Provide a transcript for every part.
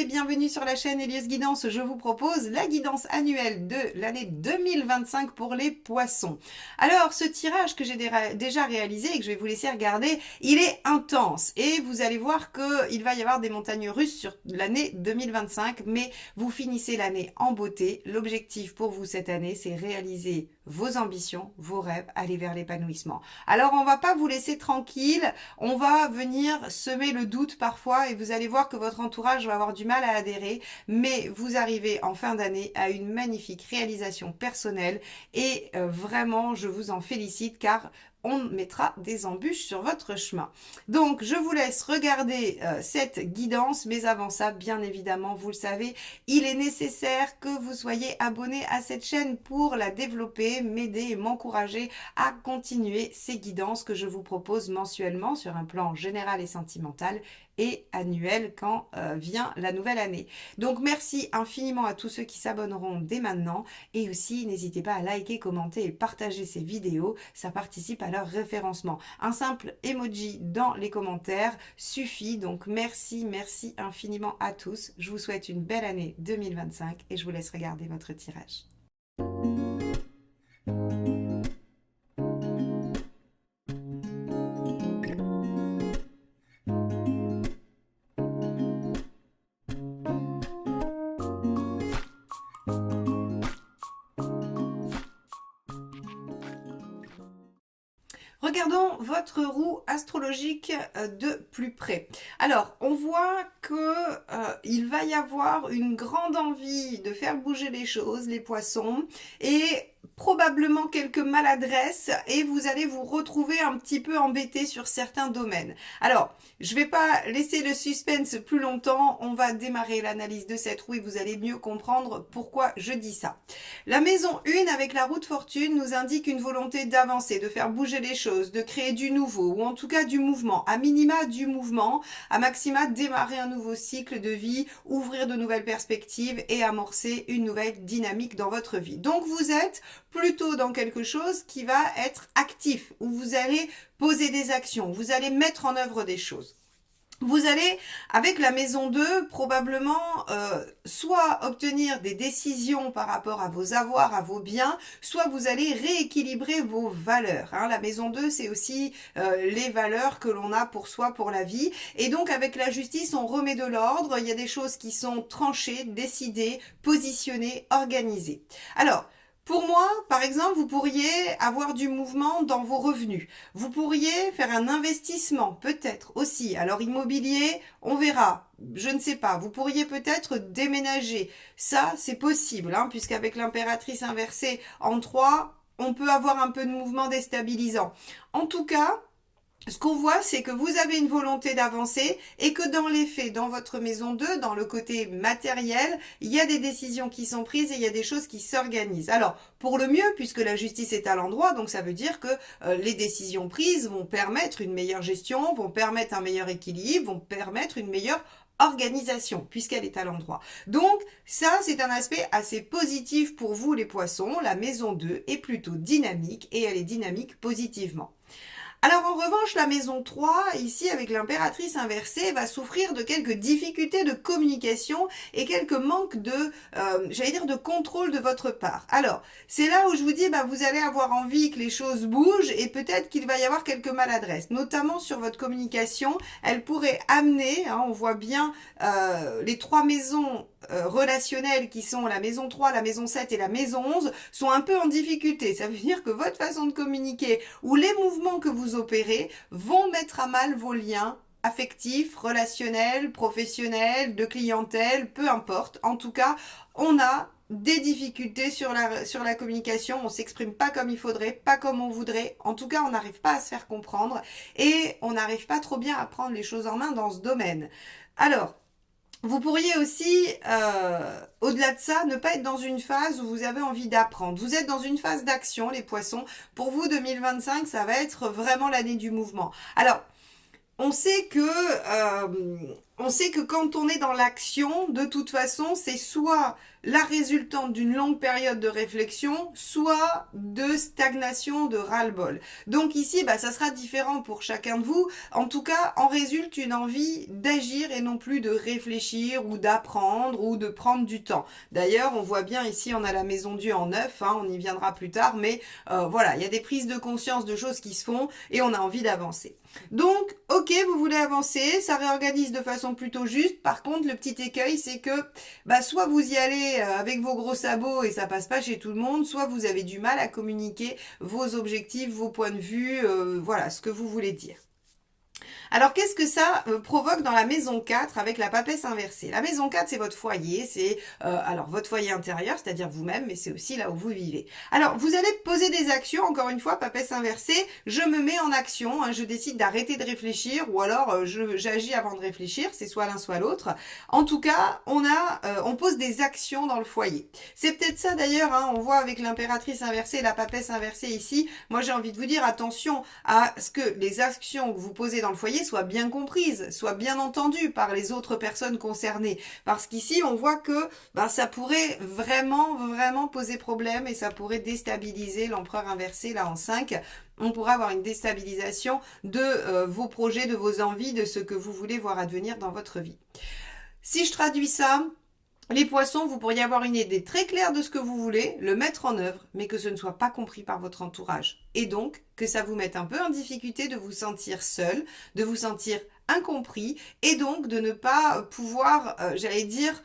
et bienvenue sur la chaîne Elios Guidance. Je vous propose la guidance annuelle de l'année 2025 pour les poissons. Alors, ce tirage que j'ai déjà réalisé et que je vais vous laisser regarder, il est intense et vous allez voir qu'il va y avoir des montagnes russes sur l'année 2025, mais vous finissez l'année en beauté. L'objectif pour vous cette année, c'est réaliser vos ambitions, vos rêves, aller vers l'épanouissement. Alors, on va pas vous laisser tranquille, on va venir semer le doute parfois et vous allez voir que votre entourage va avoir du mal à adhérer, mais vous arrivez en fin d'année à une magnifique réalisation personnelle et vraiment je vous en félicite car on mettra des embûches sur votre chemin. Donc je vous laisse regarder cette guidance, mais avant ça, bien évidemment, vous le savez, il est nécessaire que vous soyez abonné à cette chaîne pour la développer, m'aider et m'encourager à continuer ces guidances que je vous propose mensuellement sur un plan général et sentimental et annuel quand vient la nouvelle année. Donc merci infiniment à tous ceux qui s'abonneront dès maintenant et aussi n'hésitez pas à liker, commenter et partager ces vidéos, ça participe à leur référencement. Un simple emoji dans les commentaires suffit, donc merci infiniment à tous. Je vous souhaite une belle année 2025 et je vous laisse regarder votre tirage. Regardons votre roue astrologique de plus près. Alors, on voit que il va y avoir une grande envie de faire bouger les choses, les poissons, et probablement quelques maladresses, et vous allez vous retrouver un petit peu embêté sur certains domaines. Alors, je ne vais pas laisser le suspense plus longtemps, on va démarrer l'analyse de cette roue et vous allez mieux comprendre pourquoi je dis ça. La maison 1 avec la roue de fortune nous indique une volonté d'avancer, de faire bouger les choses, de créer du nouveau, ou en tout cas du mouvement, à minima du mouvement, à maxima démarrer un nouveau cycle de vie, ouvrir de nouvelles perspectives et amorcer une nouvelle dynamique dans votre vie. Donc vous êtes plutôt dans quelque chose qui va être actif, où vous allez poser des actions, vous allez mettre en œuvre des choses. Vous allez, avec la maison 2, probablement soit obtenir des décisions par rapport à vos avoirs, à vos biens, soit vous allez rééquilibrer vos valeurs. Hein. La maison 2, c'est aussi les valeurs que l'on a pour soi, pour la vie. Et donc, avec la justice, on remet de l'ordre. Il y a des choses qui sont tranchées, décidées, positionnées, organisées. Alors, pour moi, par exemple, vous pourriez avoir du mouvement dans vos revenus. Vous pourriez faire un investissement, peut-être aussi. Alors immobilier, on verra. Je ne sais pas. Vous pourriez peut-être déménager. Ça, c'est possible, hein, puisqu'avec l'impératrice inversée en 3, on peut avoir un peu de mouvement déstabilisant. En tout cas, ce qu'on voit, c'est que vous avez une volonté d'avancer et que dans les faits, dans votre maison 2, dans le côté matériel, il y a des décisions qui sont prises et il y a des choses qui s'organisent. Alors, pour le mieux, puisque la justice est à l'endroit, donc ça veut dire que les décisions prises vont permettre une meilleure gestion, vont permettre un meilleur équilibre, vont permettre une meilleure organisation, puisqu'elle est à l'endroit. Donc, ça, c'est un aspect assez positif pour vous, les poissons. La maison 2 est plutôt dynamique et elle est dynamique positivement. Alors en revanche, la maison 3, ici avec l'impératrice inversée, va souffrir de quelques difficultés de communication et quelques manques de, j'allais dire, de contrôle de votre part. Alors, c'est là où je vous dis, bah, vous allez avoir envie que les choses bougent et peut-être qu'il va y avoir quelques maladresses, notamment sur votre communication. Elle pourrait amener, hein, on voit bien les trois maisons relationnelles qui sont la maison 3, la maison 7 et la maison 11 sont un peu en difficulté. Ça veut dire que votre façon de communiquer ou les mouvements que vous opérez vont mettre à mal vos liens affectifs, relationnels, professionnels, de clientèle, peu importe. En tout cas, on a des difficultés sur la communication, on s'exprime pas comme il faudrait, pas comme on voudrait. En tout cas, on n'arrive pas à se faire comprendre et on n'arrive pas trop bien à prendre les choses en main dans ce domaine. Alors, vous pourriez aussi, au-delà de ça, ne pas être dans une phase où vous avez envie d'apprendre. Vous êtes dans une phase d'action, les poissons. Pour vous, 2025, ça va être vraiment l'année du mouvement. Alors, on sait que On sait que quand on est dans l'action, de toute façon, c'est soit la résultante d'une longue période de réflexion, soit de stagnation, de ras-le-bol. Donc ici, bah, ça sera différent pour chacun de vous. En tout cas, en résulte une envie d'agir et non plus de réfléchir ou d'apprendre ou de prendre du temps. D'ailleurs, on voit bien ici, on a la maison Dieu en neuf, hein, on y viendra plus tard, mais voilà, il y a des prises de conscience de choses qui se font et on a envie d'avancer. Donc, ok, vous voulez avancer, ça réorganise de façon plutôt juste. Par contre, le petit écueil, c'est que bah, soit vous y allez avec vos gros sabots et ça passe pas chez tout le monde, soit vous avez du mal à communiquer vos objectifs, vos points de vue, voilà, ce que vous voulez dire. Alors, qu'est-ce que ça provoque dans la maison 4 avec la papesse inversée? La maison 4, c'est votre foyer, c'est alors votre foyer intérieur, c'est-à-dire vous-même, mais c'est aussi là où vous vivez. Alors, vous allez poser des actions, encore une fois, papesse inversée, je me mets en action, hein, je décide d'arrêter de réfléchir, ou alors j'agis avant de réfléchir, c'est soit l'un soit l'autre. En tout cas, on pose des actions dans le foyer. C'est peut-être ça d'ailleurs, hein, on voit avec l'impératrice inversée et la papesse inversée ici. Moi, j'ai envie de vous dire, attention à ce que les actions que vous posez dans le foyer soient bien comprises, soient bien entendues par les autres personnes concernées. Parce qu'ici, on voit que ben, ça pourrait vraiment poser problème et ça pourrait déstabiliser l'empereur inversé là en 5. On pourrait avoir une déstabilisation de vos projets, de vos envies, de ce que vous voulez voir advenir dans votre vie. Si je traduis ça, les poissons, vous pourriez avoir une idée très claire de ce que vous voulez, le mettre en œuvre, mais que ce ne soit pas compris par votre entourage. Et donc, que ça vous mette un peu en difficulté de vous sentir seul, de vous sentir incompris, et donc de ne pas pouvoir, j'allais dire,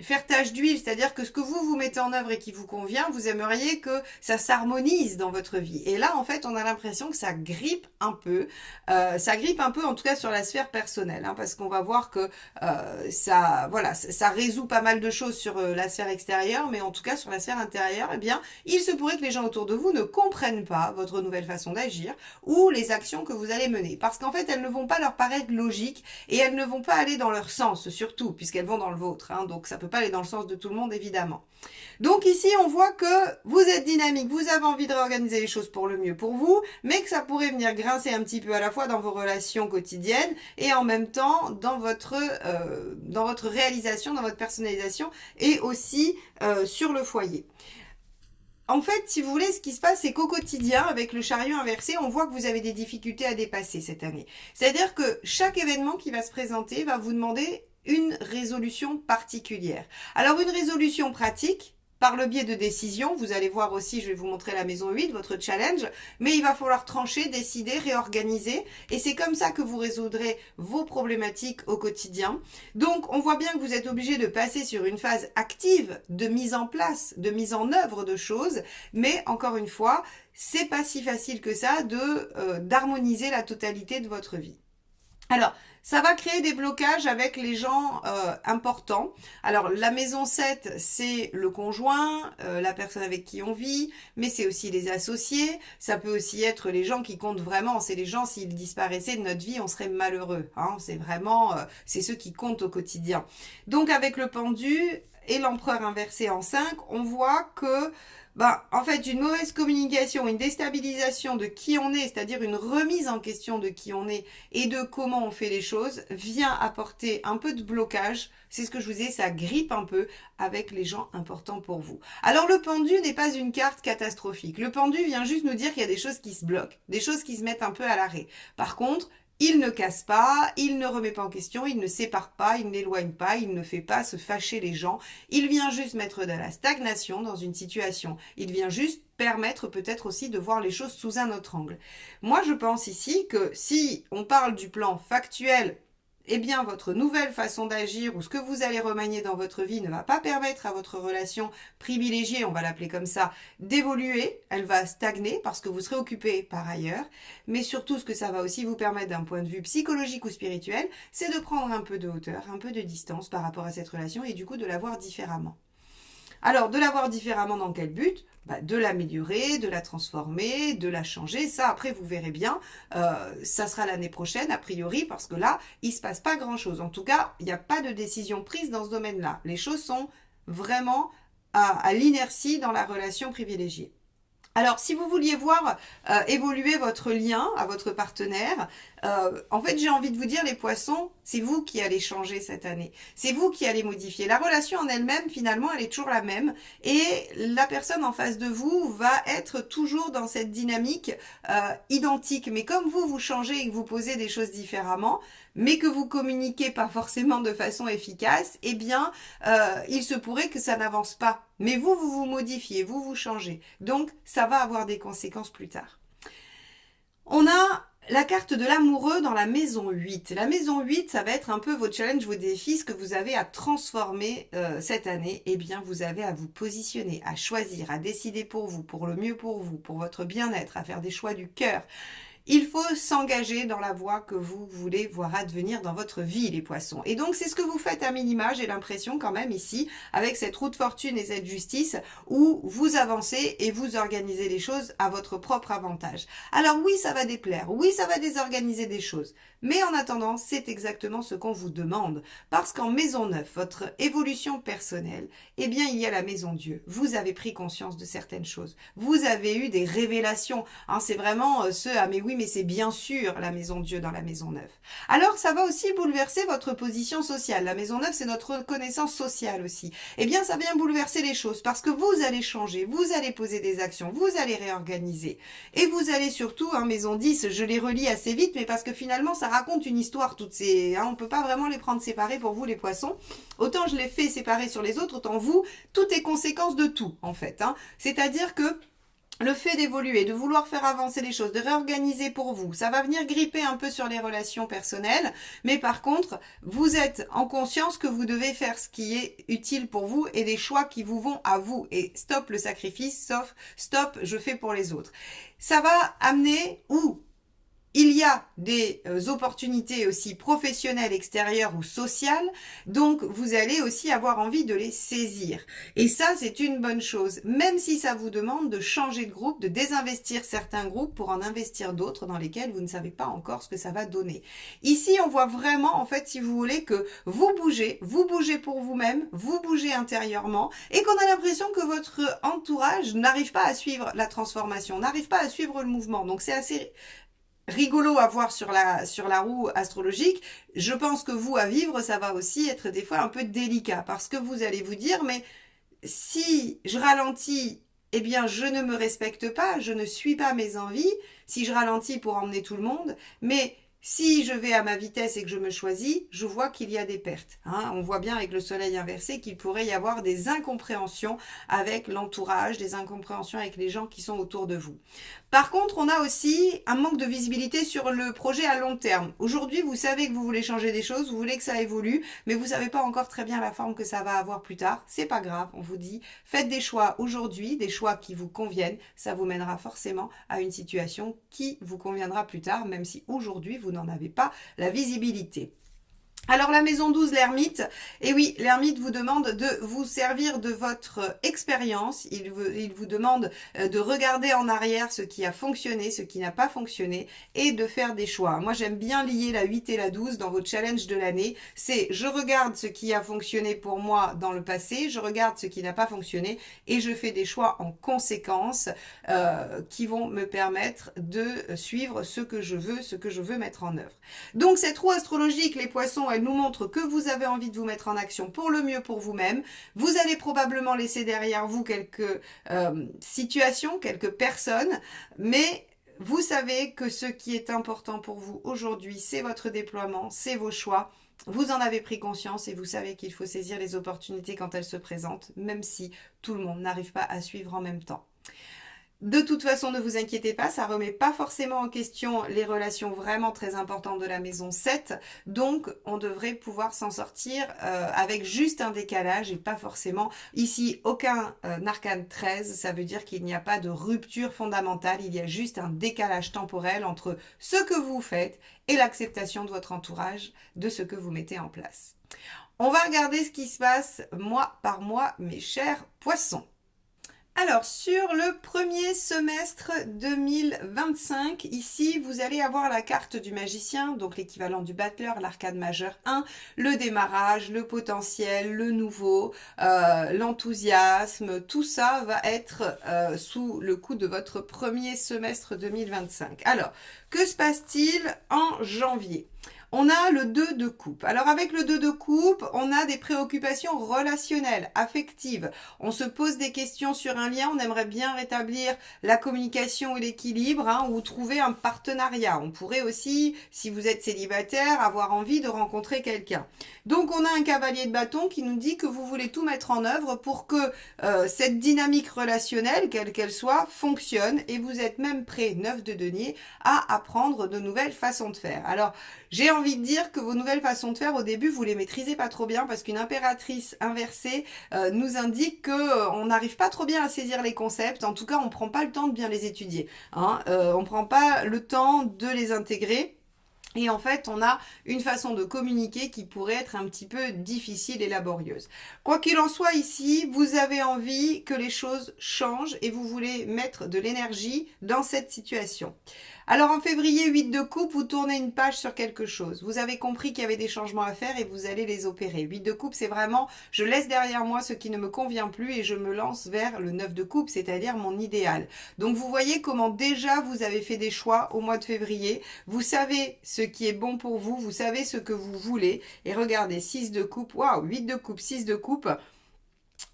faire tache d'huile, c'est-à-dire que ce que vous mettez en œuvre et qui vous convient, vous aimeriez que ça s'harmonise dans votre vie. Et là, en fait, on a l'impression que ça grippe un peu en tout cas sur la sphère personnelle, hein, parce qu'on va voir que ça résout pas mal de choses sur la sphère extérieure, mais en tout cas sur la sphère intérieure, eh bien, il se pourrait que les gens autour de vous ne comprennent pas votre nouvelle façon d'agir ou les actions que vous allez mener, parce qu'en fait, elles ne vont pas leur paraître logiques et elles ne vont pas aller dans leur sens, surtout, puisqu'elles vont dans le vôtre, hein, donc ça peut pas aller dans le sens de tout le monde, évidemment. Donc ici, on voit que vous êtes dynamique, vous avez envie de réorganiser les choses pour le mieux pour vous, mais que ça pourrait venir grincer un petit peu à la fois dans vos relations quotidiennes et en même temps dans votre réalisation, dans votre personnalisation et aussi sur le foyer. En fait, si vous voulez, ce qui se passe, c'est qu'au quotidien, avec le chariot inversé, on voit que vous avez des difficultés à dépasser cette année. C'est-à-dire que chaque événement qui va se présenter va vous demander une résolution particulière. Alors, une résolution pratique, par le biais de décisions, vous allez voir aussi, je vais vous montrer la maison 8, votre challenge, mais il va falloir trancher, décider, réorganiser, et c'est comme ça que vous résoudrez vos problématiques au quotidien. Donc, on voit bien que vous êtes obligé de passer sur une phase active de mise en place, de mise en œuvre de choses, mais encore une fois, c'est pas si facile que ça d'harmoniser la totalité de votre vie. Alors, ça va créer des blocages avec les gens importants. Alors, la maison 7, c'est le conjoint, la personne avec qui on vit, mais c'est aussi les associés. Ça peut aussi être les gens qui comptent vraiment. C'est les gens, s'ils disparaissaient de notre vie, on serait malheureux. Hein. C'est vraiment, c'est ceux qui comptent au quotidien. Donc, avec le pendu et l'empereur inversé en 5, on voit que en fait, une mauvaise communication, une déstabilisation de qui on est, c'est-à-dire une remise en question de qui on est et de comment on fait les choses, vient apporter un peu de blocage. C'est ce que je vous disais, ça grippe un peu avec les gens importants pour vous. Alors, le pendu n'est pas une carte catastrophique. Le pendu vient juste nous dire qu'il y a des choses qui se bloquent, des choses qui se mettent un peu à l'arrêt. Par contre, il ne casse pas, il ne remet pas en question, il ne sépare pas, il n'éloigne pas, il ne fait pas se fâcher les gens. Il vient juste mettre de la stagnation dans une situation. Il vient juste permettre peut-être aussi de voir les choses sous un autre angle. Moi, je pense ici que si on parle du plan factuel, eh bien, votre nouvelle façon d'agir ou ce que vous allez remanier dans votre vie ne va pas permettre à votre relation privilégiée, on va l'appeler comme ça, d'évoluer. Elle va stagner parce que vous serez occupé par ailleurs. Mais surtout, ce que ça va aussi vous permettre d'un point de vue psychologique ou spirituel, c'est de prendre un peu de hauteur, un peu de distance par rapport à cette relation et du coup de la voir différemment. Alors, de la voir différemment dans quel but? De l'améliorer, de la transformer, de la changer. Ça, après, vous verrez bien. Ça sera l'année prochaine, a priori, parce que là, il ne se passe pas grand-chose. En tout cas, il n'y a pas de décision prise dans ce domaine-là. Les choses sont vraiment à l'inertie dans la relation privilégiée. Alors, si vous vouliez voir évoluer votre lien à votre partenaire, en fait, j'ai envie de vous dire, les poissons, c'est vous qui allez changer cette année. C'est vous qui allez modifier. La relation en elle-même, finalement, elle est toujours la même. Et la personne en face de vous va être toujours dans cette dynamique identique. Mais comme vous, vous changez et que vous posez des choses différemment, mais que vous communiquez pas forcément de façon efficace, eh bien, il se pourrait que ça n'avance pas. Mais vous, vous vous modifiez, vous vous changez. Donc, ça va avoir des conséquences plus tard. On a la carte de l'amoureux dans la maison 8. La maison 8, ça va être un peu vos challenges, vos défis, ce que vous avez à transformer cette année. Eh bien, vous avez à vous positionner, à choisir, à décider pour vous, pour le mieux pour vous, pour votre bien-être, à faire des choix du cœur. Il faut s'engager dans la voie que vous voulez voir advenir dans votre vie, les poissons. Et donc, c'est ce que vous faites à minima, j'ai l'impression quand même ici, avec cette roue de fortune et cette justice, où vous avancez et vous organisez les choses à votre propre avantage. Alors oui, ça va déplaire, oui, ça va désorganiser des choses. Mais en attendant, c'est exactement ce qu'on vous demande. Parce qu'en maison 9, votre évolution personnelle, eh bien, il y a la maison Dieu. Vous avez pris conscience de certaines choses. Vous avez eu des révélations. Hein, c'est vraiment ah mais oui, mais c'est bien sûr la maison Dieu dans la maison 9. Alors, ça va aussi bouleverser votre position sociale. La maison 9, c'est notre reconnaissance sociale aussi. Eh bien, ça vient bouleverser les choses parce que vous allez changer, vous allez poser des actions, vous allez réorganiser. Et vous allez surtout, hein, maison 10, je les relis assez vite, mais parce que finalement, ça raconte une histoire, toutes ces... Hein, on ne peut pas vraiment les prendre séparés pour vous, les poissons. Autant je les fais séparer sur les autres, autant vous, tout est conséquence de tout, en fait. Hein. C'est-à-dire que le fait d'évoluer, de vouloir faire avancer les choses, de réorganiser pour vous, ça va venir gripper un peu sur les relations personnelles, mais par contre, vous êtes en conscience que vous devez faire ce qui est utile pour vous et des choix qui vous vont à vous. Et stop le sacrifice, sauf stop, je fais pour les autres. Ça va amener où il y a des opportunités aussi professionnelles, extérieures ou sociales, donc vous allez aussi avoir envie de les saisir. Et ça, c'est une bonne chose, même si ça vous demande de changer de groupe, de désinvestir certains groupes pour en investir d'autres dans lesquels vous ne savez pas encore ce que ça va donner. Ici, on voit vraiment, en fait, si vous voulez, que vous bougez pour vous-même, vous bougez intérieurement, et qu'on a l'impression que votre entourage n'arrive pas à suivre la transformation, n'arrive pas à suivre le mouvement. Donc c'est assez rigolo à voir sur la roue astrologique. Je pense que vous, à vivre, ça va aussi être des fois un peu délicat parce que vous allez vous dire, mais si je ralentis, eh bien, je ne me respecte pas, je ne suis pas mes envies. Si je ralentis pour emmener tout le monde, mais si je vais à ma vitesse et que je me choisis, je vois qu'il y a des pertes. Hein. On voit bien avec le soleil inversé qu'il pourrait y avoir des incompréhensions avec l'entourage, des incompréhensions avec les gens qui sont autour de vous. Par contre, on a aussi un manque de visibilité sur le projet à long terme. Aujourd'hui, vous savez que vous voulez changer des choses, vous voulez que ça évolue, mais vous ne savez pas encore très bien la forme que ça va avoir plus tard. C'est pas grave, on vous dit, faites des choix aujourd'hui, des choix qui vous conviennent. Ça vous mènera forcément à une situation qui vous conviendra plus tard, même si aujourd'hui, vous n'en avez pas la visibilité. Alors la maison 12, l'ermite, et oui, l'ermite vous demande de vous servir de votre expérience, il vous demande de regarder en arrière ce qui a fonctionné, ce qui n'a pas fonctionné, et de faire des choix. Moi j'aime bien lier la 8 et la 12 dans vos challenges de l'année, c'est je regarde ce qui a fonctionné pour moi dans le passé, je regarde ce qui n'a pas fonctionné, et je fais des choix en conséquence qui vont me permettre de suivre ce que je veux mettre en œuvre. Donc cette roue astrologique, les poissons, elle nous montre que vous avez envie de vous mettre en action pour le mieux pour vous-même. Vous allez probablement laisser derrière vous quelques situations, quelques personnes, mais vous savez que ce qui est important pour vous aujourd'hui, c'est votre déploiement, c'est vos choix. Vous en avez pris conscience et vous savez qu'il faut saisir les opportunités quand elles se présentent, même si tout le monde n'arrive pas à suivre en même temps. De toute façon, ne vous inquiétez pas, ça ne remet pas forcément en question les relations vraiment très importantes de la maison 7. Donc, on devrait pouvoir s'en sortir avec juste un décalage et pas forcément ici aucun arcane 13. Ça veut dire qu'il n'y a pas de rupture fondamentale, il y a juste un décalage temporel entre ce que vous faites et l'acceptation de votre entourage de ce que vous mettez en place. On va regarder ce qui se passe mois par mois, mes chers poissons. Alors, sur le premier semestre 2025, ici, vous allez avoir la carte du magicien, donc l'équivalent du battleur, l'arcane majeur 1, le démarrage, le potentiel, le nouveau, l'enthousiasme, tout ça va être sous le coup de votre premier semestre 2025. Alors, que se passe-t-il en janvier? On a le 2 de coupe. Alors avec le 2 de coupe, on a des préoccupations relationnelles, affectives. On se pose des questions sur un lien, on aimerait bien rétablir la communication et l'équilibre, hein, ou trouver un partenariat. On pourrait aussi, si vous êtes célibataire, avoir envie de rencontrer quelqu'un. Donc on a un cavalier de bâton qui nous dit que vous voulez tout mettre en œuvre pour que cette dynamique relationnelle, quelle qu'elle soit, fonctionne, et vous êtes même prêt, 9 de denier, à apprendre de nouvelles façons de faire. Alors, j'ai envie de dire que vos nouvelles façons de faire, au début, vous les maîtrisez pas trop bien parce qu'une impératrice inversée nous indique que on n'arrive pas trop bien à saisir les concepts. En tout cas, on prend pas le temps de bien les étudier. Hein. On prend pas le temps de les intégrer. Et en fait, on a une façon de communiquer qui pourrait être un petit peu difficile et laborieuse. Quoi qu'il en soit ici, vous avez envie que les choses changent et vous voulez mettre de l'énergie dans cette situation. Alors en février, 8 de coupe, vous tournez une page sur quelque chose. Vous avez compris qu'il y avait des changements à faire et vous allez les opérer. 8 de coupe, c'est vraiment, je laisse derrière moi ce qui ne me convient plus et je me lance vers le 9 de coupe, c'est-à-dire mon idéal. Donc vous voyez comment déjà vous avez fait des choix au mois de février. Vous savez ce qui est bon pour vous, vous savez ce que vous voulez. Et regardez, 6 de coupe, waouh, 8 de coupe, 6 de coupe.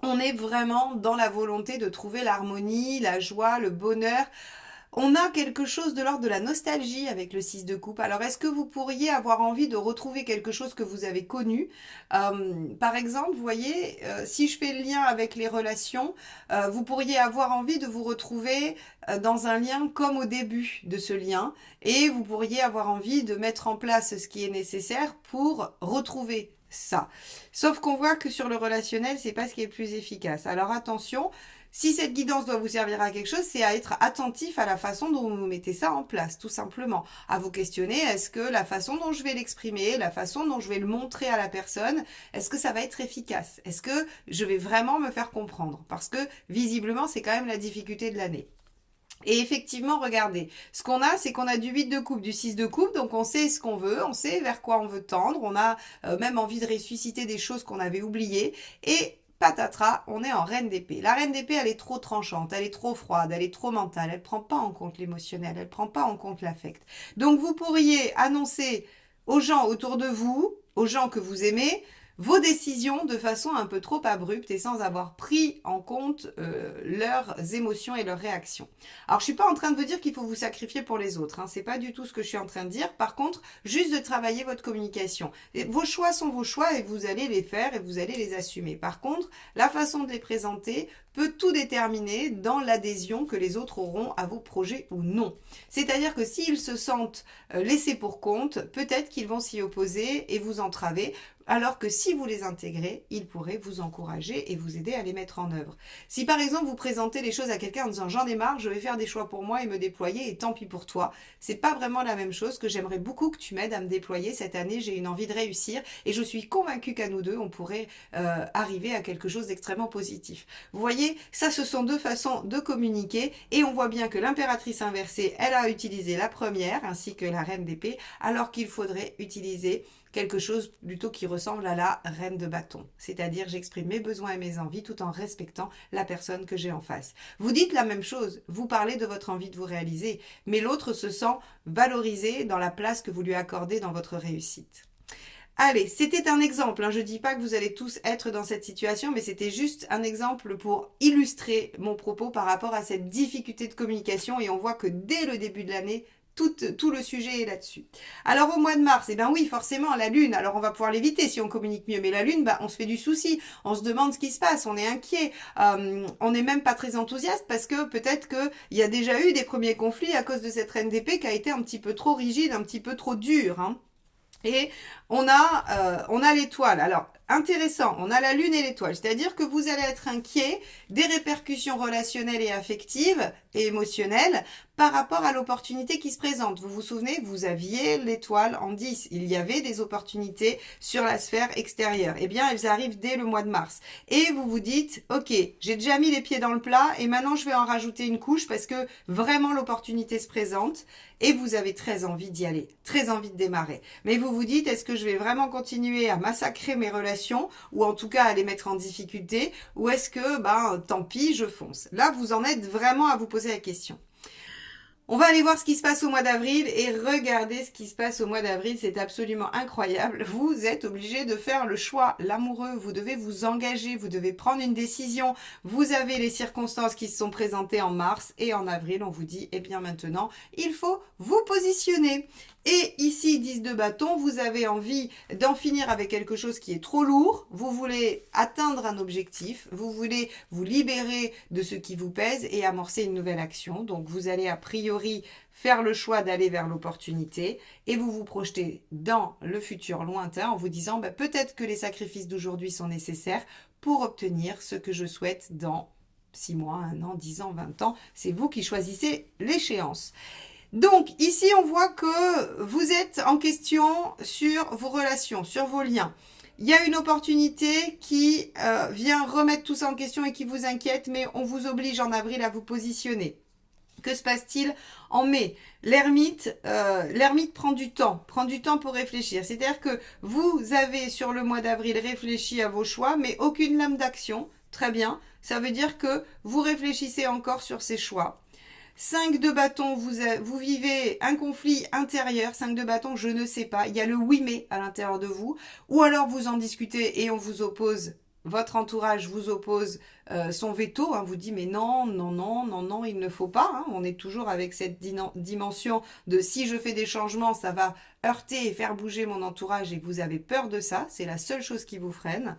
On est vraiment dans la volonté de trouver l'harmonie, la joie, le bonheur. On a quelque chose de l'ordre de la nostalgie avec le 6 de coupe. Alors, est-ce que vous pourriez avoir envie de retrouver quelque chose que vous avez connu? Par exemple, vous voyez, si je fais le lien avec les relations, vous pourriez avoir envie de vous retrouver dans un lien comme au début de ce lien et vous pourriez avoir envie de mettre en place ce qui est nécessaire pour retrouver ça. Sauf qu'on voit que sur le relationnel, c'est pas ce qui est le plus efficace. Alors attention, si cette guidance doit vous servir à quelque chose, c'est à être attentif à la façon dont vous mettez ça en place, tout simplement. À vous questionner, est-ce que la façon dont je vais l'exprimer, la façon dont je vais le montrer à la personne, est-ce que ça va être efficace? Est-ce que je vais vraiment me faire comprendre? Parce que visiblement, c'est quand même la difficulté de l'année. Et effectivement, regardez, ce qu'on a, c'est qu'on a du 8 de coupe, du 6 de coupe, donc on sait ce qu'on veut, on sait vers quoi on veut tendre, on a même envie de ressusciter des choses qu'on avait oubliées, et patatras, on est en reine d'épée. La reine d'épée, elle est trop tranchante, elle est trop froide, elle est trop mentale, elle prend pas en compte l'émotionnel, elle prend pas en compte l'affect. Donc vous pourriez annoncer aux gens autour de vous, aux gens que vous aimez, vos décisions de façon un peu trop abrupte et sans avoir pris en compte leurs émotions et leurs réactions. Alors je suis pas en train de vous dire qu'il faut vous sacrifier pour les autres, hein, c'est pas du tout ce que je suis en train de dire. Par contre, juste de travailler votre communication. Et vos choix sont vos choix et vous allez les faire et vous allez les assumer. Par contre, la façon de les présenter peut tout déterminer dans l'adhésion que les autres auront à vos projets ou non. C'est-à-dire que s'ils se sentent laissés pour compte, peut-être qu'ils vont s'y opposer et vous entraver, alors que si vous les intégrez, ils pourraient vous encourager et vous aider à les mettre en œuvre. Si par exemple vous présentez les choses à quelqu'un en disant j'en ai marre, je vais faire des choix pour moi et me déployer et tant pis pour toi, c'est pas vraiment la même chose. Que j'aimerais beaucoup que tu m'aides à me déployer cette année, j'ai une envie de réussir et je suis convaincue qu'à nous deux on pourrait arriver à quelque chose d'extrêmement positif. Vous voyez, ça ce sont deux façons de communiquer et on voit bien que l'impératrice inversée, elle a utilisé la première ainsi que la reine d'épée, alors qu'il faudrait utiliser quelque chose plutôt qui ressemble à la reine de bâton. C'est-à-dire j'exprime mes besoins et mes envies tout en respectant la personne que j'ai en face. Vous dites la même chose, vous parlez de votre envie de vous réaliser, mais l'autre se sent valorisé dans la place que vous lui accordez dans votre réussite. Allez, c'était un exemple, hein. Je ne dis pas que vous allez tous être dans cette situation, mais c'était juste un exemple pour illustrer mon propos par rapport à cette difficulté de communication et on voit que dès le début de l'année, tout le sujet est là-dessus. Alors au mois de mars, eh ben oui, forcément, la Lune, alors on va pouvoir l'éviter si on communique mieux, mais la Lune, bah, on se fait du souci, on se demande ce qui se passe, on est inquiet, on n'est même pas très enthousiaste parce que peut-être qu'il y a déjà eu des premiers conflits à cause de cette reine d'épée qui a été un petit peu trop rigide, un petit peu trop dure, hein. Et on a l'étoile. Alors, intéressant, on a la lune et l'étoile, c'est-à-dire que vous allez être inquiet des répercussions relationnelles et affectives et émotionnelles par rapport à l'opportunité qui se présente. Vous vous souvenez, vous aviez l'étoile en 10, il y avait des opportunités sur la sphère extérieure. Eh bien, elles arrivent dès le mois de mars. Et vous vous dites, ok, j'ai déjà mis les pieds dans le plat et maintenant je vais en rajouter une couche parce que vraiment l'opportunité se présente et vous avez très envie d'y aller, très envie de démarrer. Mais vous vous dites, est-ce que je vais vraiment continuer à massacrer mes relations ou en tout cas à les mettre en difficulté ou est-ce que, tant pis, je fonce. Là, vous en êtes vraiment à vous poser la question. On va aller voir ce qui se passe au mois d'avril et regardez ce qui se passe au mois d'avril, c'est absolument incroyable. Vous êtes obligé de faire le choix, l'amoureux, vous devez vous engager, vous devez prendre une décision. Vous avez les circonstances qui se sont présentées en mars et en avril, on vous dit, eh bien maintenant, il faut vous positionner. Et ici, 10 de bâton, vous avez envie d'en finir avec quelque chose qui est trop lourd, vous voulez atteindre un objectif, vous voulez vous libérer de ce qui vous pèse et amorcer une nouvelle action. Donc vous allez a priori faire le choix d'aller vers l'opportunité et vous vous projetez dans le futur lointain en vous disant peut-être que les sacrifices d'aujourd'hui sont nécessaires pour obtenir ce que je souhaite dans 6 mois, 1 an, 10 ans, 20 ans. C'est vous qui choisissez l'échéance. Donc, ici, on voit que vous êtes en question sur vos relations, sur vos liens. Il y a une opportunité qui vient remettre tout ça en question et qui vous inquiète, mais on vous oblige en avril à vous positionner. Que se passe-t-il en mai? L'ermite prend du temps pour réfléchir. C'est-à-dire que vous avez sur le mois d'avril réfléchi à vos choix, mais aucune lame d'action. Très bien, ça veut dire que vous réfléchissez encore sur ces choix. 5 de bâton, vous vivez un conflit intérieur. 5 de bâton, je ne sais pas. Il y a le oui mais à l'intérieur de vous. Ou alors vous en discutez et on vous oppose, votre entourage vous oppose son veto. Vous dit mais non, non, non, non, non, il ne faut pas. On est toujours avec cette dimension de si je fais des changements, ça va heurter et faire bouger mon entourage et vous avez peur de ça. C'est la seule chose qui vous freine.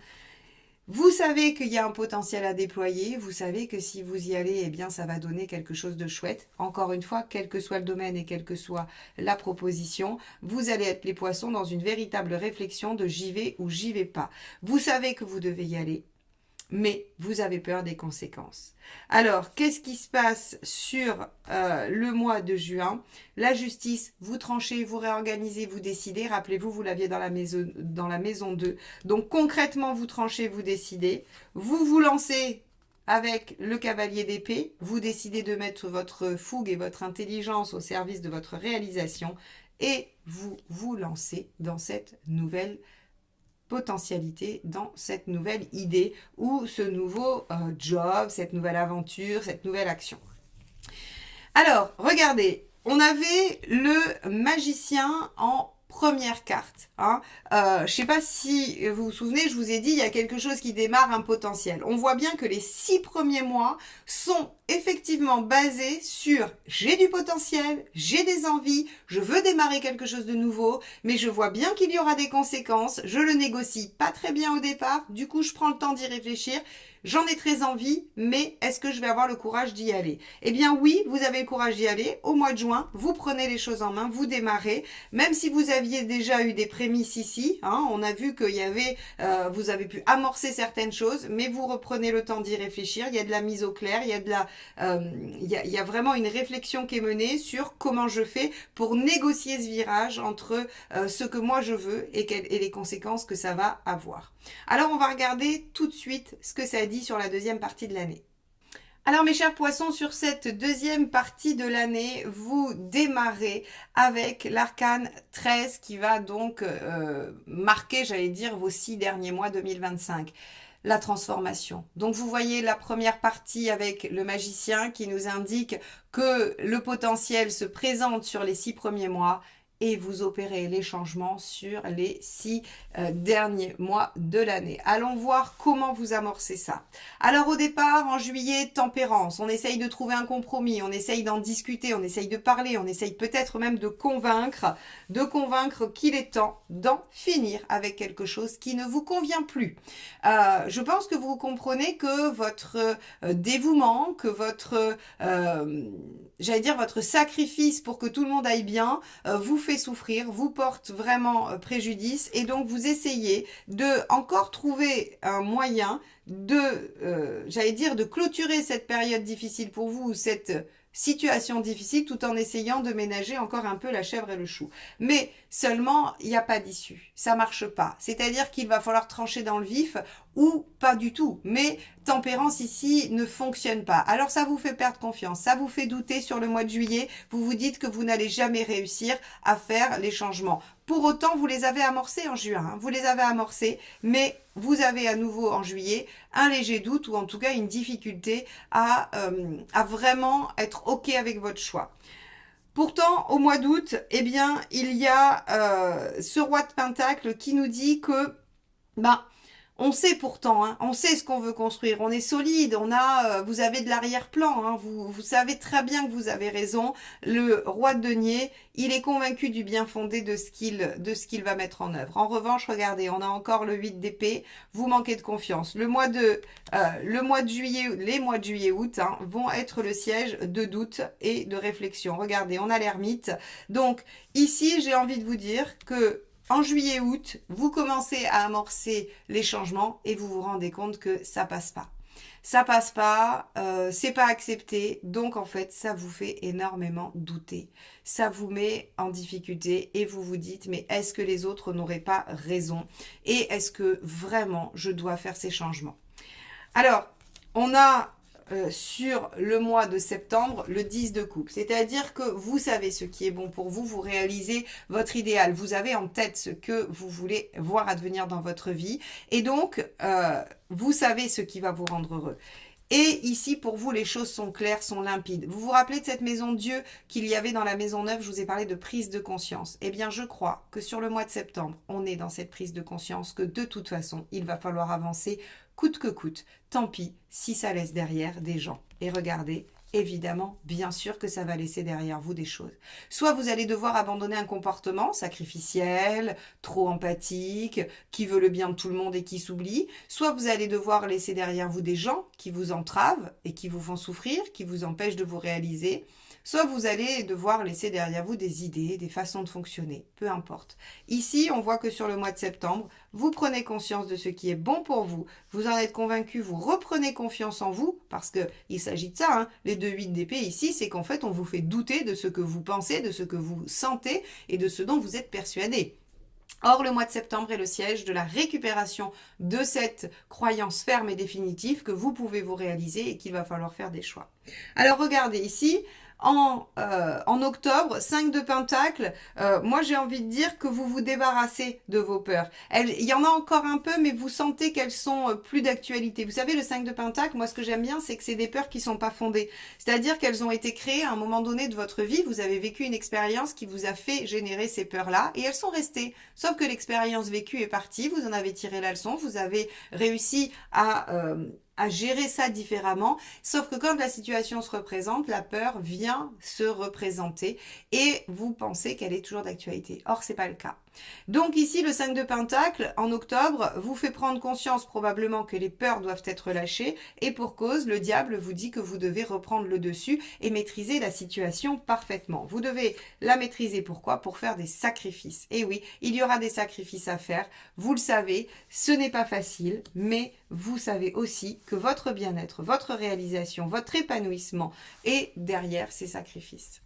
Vous savez qu'il y a un potentiel à déployer, vous savez que si vous y allez, eh bien ça va donner quelque chose de chouette. Encore une fois, quel que soit le domaine et quelle que soit la proposition, vous allez être les poissons dans une véritable réflexion de j'y vais ou j'y vais pas. Vous savez que vous devez y aller, mais vous avez peur des conséquences. Alors, qu'est-ce qui se passe sur le mois de juin? La justice, vous tranchez, vous réorganisez, vous décidez. Rappelez-vous, vous l'aviez dans la maison 2. Donc, concrètement, vous tranchez, vous décidez. Vous vous lancez avec le cavalier d'épée. Vous décidez de mettre votre fougue et votre intelligence au service de votre réalisation. Et vous vous lancez dans cette nouvelle potentialité, dans cette nouvelle idée ou ce nouveau job, cette nouvelle aventure, cette nouvelle action. Alors, regardez, on avait le magicien en première carte. Je ne sais pas si vous vous souvenez, je vous ai dit, il y a quelque chose qui démarre un potentiel. On voit bien que les 6 premiers mois sont effectivement basés sur j'ai du potentiel, j'ai des envies, je veux démarrer quelque chose de nouveau, mais je vois bien qu'il y aura des conséquences, je le négocie pas très bien au départ, du coup je prends le temps d'y réfléchir. J'en ai très envie, mais est-ce que je vais avoir le courage d'y aller? Eh bien oui, vous avez le courage d'y aller. Au mois de juin, vous prenez les choses en main, vous démarrez. Même si vous aviez déjà eu des prémices ici, on a vu qu'il y avait, vous avez pu amorcer certaines choses, mais vous reprenez le temps d'y réfléchir. Il y a de la mise au clair, il y a de la, il y a vraiment une réflexion qui est menée sur comment je fais pour négocier ce virage entre ce que moi je veux et les conséquences que ça va avoir. Alors on va regarder tout de suite ce que ça dit sur la deuxième partie de l'année. Alors mes chers poissons, sur cette deuxième partie de l'année, vous démarrez avec l'arcane 13 qui va donc marquer, j'allais dire, vos 6 derniers mois 2025. La transformation. Donc vous voyez la première partie avec le magicien qui nous indique que le potentiel se présente sur les 6 premiers mois et vous opérez les changements sur les 6 derniers mois de l'année. Allons voir comment vous amorcez ça. Alors au départ, en juillet, tempérance. On essaye de trouver un compromis, on essaye d'en discuter, on essaye de parler, on essaye peut-être même de convaincre qu'il est temps d'en finir avec quelque chose qui ne vous convient plus. Je pense que vous comprenez que votre dévouement, que votre, j'allais dire votre sacrifice pour que tout le monde aille bien, vous fait fait souffrir, vous porte vraiment préjudice et donc vous essayez de encore trouver un moyen de, j'allais dire, de clôturer cette période difficile pour vous, cette situation difficile, tout en essayant de ménager encore un peu la chèvre et le chou. Mais seulement, il n'y a pas d'issue. Ça marche pas. C'est-à-dire qu'il va falloir trancher dans le vif ou pas du tout. Mais tempérance ici ne fonctionne pas. Alors ça vous fait perdre confiance, ça vous fait douter sur le mois de juillet. Vous vous dites que vous n'allez jamais réussir à faire les changements. Pour autant, vous les avez amorcés en juin, hein. Vous les avez amorcés, mais vous avez à nouveau en juillet un léger doute ou en tout cas une difficulté à vraiment être OK avec votre choix. Pourtant, au mois d'août, eh bien, il y a ce roi de Pentacle qui nous dit que, ben, on sait pourtant, hein, on sait ce qu'on veut construire, on est solide, vous avez de l'arrière-plan, hein, vous savez très bien que vous avez raison. Le roi de denier, il est convaincu du bien fondé de ce qu'il va mettre en œuvre. En revanche, regardez, on a encore le 8 d'épée, vous manquez de confiance. Le mois de juillet, les mois de juillet-août hein, vont être le siège de doute et de réflexion. Regardez, on a l'ermite. Donc ici, j'ai envie de vous dire que en juillet-août, vous commencez à amorcer les changements et vous vous rendez compte que ça passe pas. Ça passe pas, c'est pas accepté, donc en fait ça vous fait énormément douter. Ça vous met en difficulté et vous vous dites mais est-ce que les autres n'auraient pas raison? Et est-ce que vraiment je dois faire ces changements? Alors, on a sur le mois de septembre le 10 de coupe. C'est-à-dire que vous savez ce qui est bon pour vous, vous réalisez votre idéal, vous avez en tête ce que vous voulez voir advenir dans votre vie et donc vous savez ce qui va vous rendre heureux. Et ici, pour vous, les choses sont claires, sont limpides. Vous vous rappelez de cette maison de Dieu qu'il y avait dans la maison neuve, je vous ai parlé de prise de conscience. Eh bien, je crois que sur le mois de septembre, on est dans cette prise de conscience que de toute façon, il va falloir avancer coûte que coûte. Tant pis si ça laisse derrière des gens. Et regardez, évidemment, bien sûr que ça va laisser derrière vous des choses. Soit vous allez devoir abandonner un comportement sacrificiel, trop empathique, qui veut le bien de tout le monde et qui s'oublie. Soit vous allez devoir laisser derrière vous des gens qui vous entravent et qui vous font souffrir, qui vous empêchent de vous réaliser. Soit vous allez devoir laisser derrière vous des idées, des façons de fonctionner, peu importe. Ici, on voit que sur le mois de septembre, vous prenez conscience de ce qui est bon pour vous, vous en êtes convaincu, vous reprenez confiance en vous, parce qu'il s'agit de ça, hein. Les 2 8 d'épée ici, c'est qu'en fait, on vous fait douter de ce que vous pensez, de ce que vous sentez et de ce dont vous êtes persuadé. Or, le mois de septembre est le siège de la récupération de cette croyance ferme et définitive que vous pouvez vous réaliser et qu'il va falloir faire des choix. Alors, regardez ici, en octobre, 5 de Pentacle, moi j'ai envie de dire que vous vous débarrassez de vos peurs. Il y en a encore un peu, mais vous sentez qu'elles sont plus d'actualité. Vous savez, le 5 de Pentacle, moi ce que j'aime bien, c'est que c'est des peurs qui sont pas fondées. C'est-à-dire qu'elles ont été créées à un moment donné de votre vie, vous avez vécu une expérience qui vous a fait générer ces peurs-là, et elles sont restées. Sauf que l'expérience vécue est partie, vous en avez tiré la leçon, vous avez réussi à gérer ça différemment, sauf que quand la situation se représente, la peur vient se représenter et vous pensez qu'elle est toujours d'actualité. Or, c'est pas le cas. Donc ici, le 5 de Pentacle, en octobre, vous fait prendre conscience probablement que les peurs doivent être lâchées et pour cause, le diable vous dit que vous devez reprendre le dessus et maîtriser la situation parfaitement. Vous devez la maîtriser, pourquoi? Pour faire des sacrifices. Et oui, il y aura des sacrifices à faire, vous le savez, ce n'est pas facile, mais vous savez aussi que votre bien-être, votre réalisation, votre épanouissement est derrière ces sacrifices.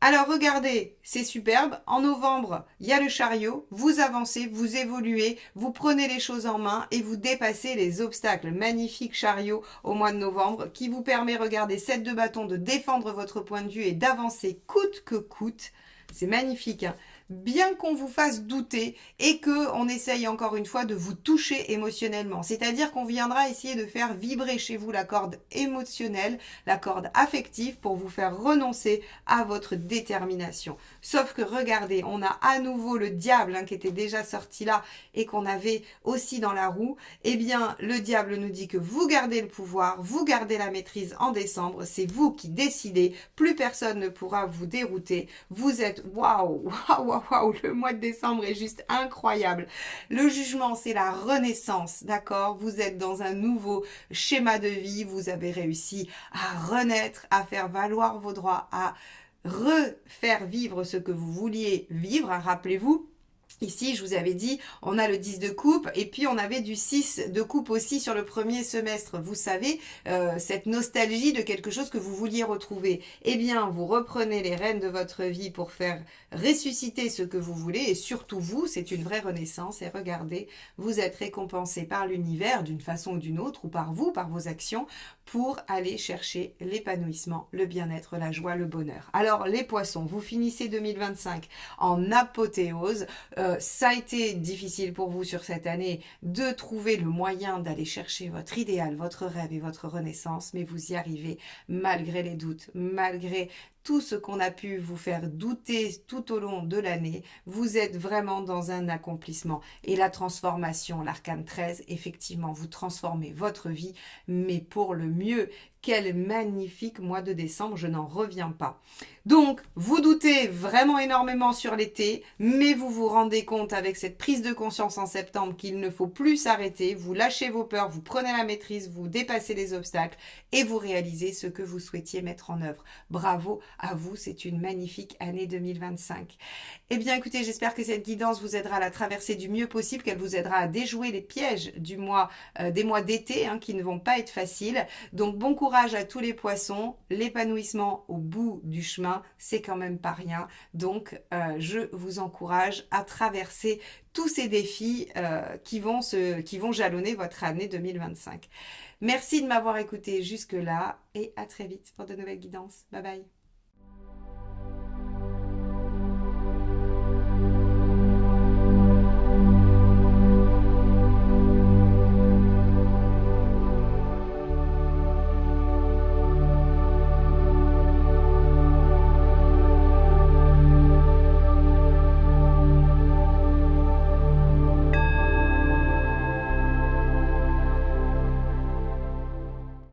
Alors regardez, c'est superbe. En novembre, il y a le chariot. Vous avancez, vous évoluez, vous prenez les choses en main et vous dépassez les obstacles. Magnifique chariot au mois de novembre qui vous permet, regardez, 7 de bâton, de défendre votre point de vue et d'avancer coûte que coûte. C'est magnifique, hein. Bien qu'on vous fasse douter et qu'on essaye encore une fois de vous toucher émotionnellement. C'est-à-dire qu'on viendra essayer de faire vibrer chez vous la corde émotionnelle, la corde affective pour vous faire renoncer à votre détermination. Sauf que regardez, on a à nouveau le diable hein, qui était déjà sorti là et qu'on avait aussi dans la roue. Eh bien, le diable nous dit que vous gardez le pouvoir, vous gardez la maîtrise en décembre. C'est vous qui décidez. Plus personne ne pourra vous dérouter. Vous êtes waouh, waouh, waouh. Waouh, le mois de décembre est juste incroyable. Le jugement, c'est la renaissance, d'accord? Vous êtes dans un nouveau schéma de vie, vous avez réussi à renaître, à faire valoir vos droits, à refaire vivre ce que vous vouliez vivre. Rappelez-vous, ici, je vous avais dit, on a le 10 de coupe et puis on avait du 6 de coupe aussi sur le premier semestre. Vous savez, cette nostalgie de quelque chose que vous vouliez retrouver. Eh bien, vous reprenez les rênes de votre vie pour faire ressusciter ce que vous voulez et surtout vous, c'est une vraie renaissance et regardez, vous êtes récompensé par l'univers d'une façon ou d'une autre ou par vous, par vos actions pour aller chercher l'épanouissement, le bien-être, la joie, le bonheur. Alors les poissons, vous finissez 2025 en apothéose. Ça a été difficile pour vous sur cette année de trouver le moyen d'aller chercher votre idéal, votre rêve et votre renaissance, mais vous y arrivez malgré les doutes, malgré tout ce qu'on a pu vous faire douter tout au long de l'année. Vous êtes vraiment dans un accomplissement. Et la transformation, l'arcane 13, effectivement, vous transformez votre vie, mais pour le mieux. Quel magnifique mois de décembre, je n'en reviens pas. Donc, vous doutez vraiment énormément sur l'été, mais vous vous rendez compte avec cette prise de conscience en septembre qu'il ne faut plus s'arrêter, vous lâchez vos peurs, vous prenez la maîtrise, vous dépassez les obstacles et vous réalisez ce que vous souhaitiez mettre en œuvre. Bravo à vous, c'est une magnifique année 2025. Eh bien écoutez, j'espère que cette guidance vous aidera à la traverser du mieux possible, qu'elle vous aidera à déjouer les pièges des mois d'été qui ne vont pas être faciles. Donc bon courage à tous les poissons, l'épanouissement au bout du chemin, c'est quand même pas rien. Donc je vous encourage à traverser tous ces défis qui vont jalonner votre année 2025. Merci de m'avoir écouté jusque-là et à très vite pour de nouvelles guidances. Bye bye.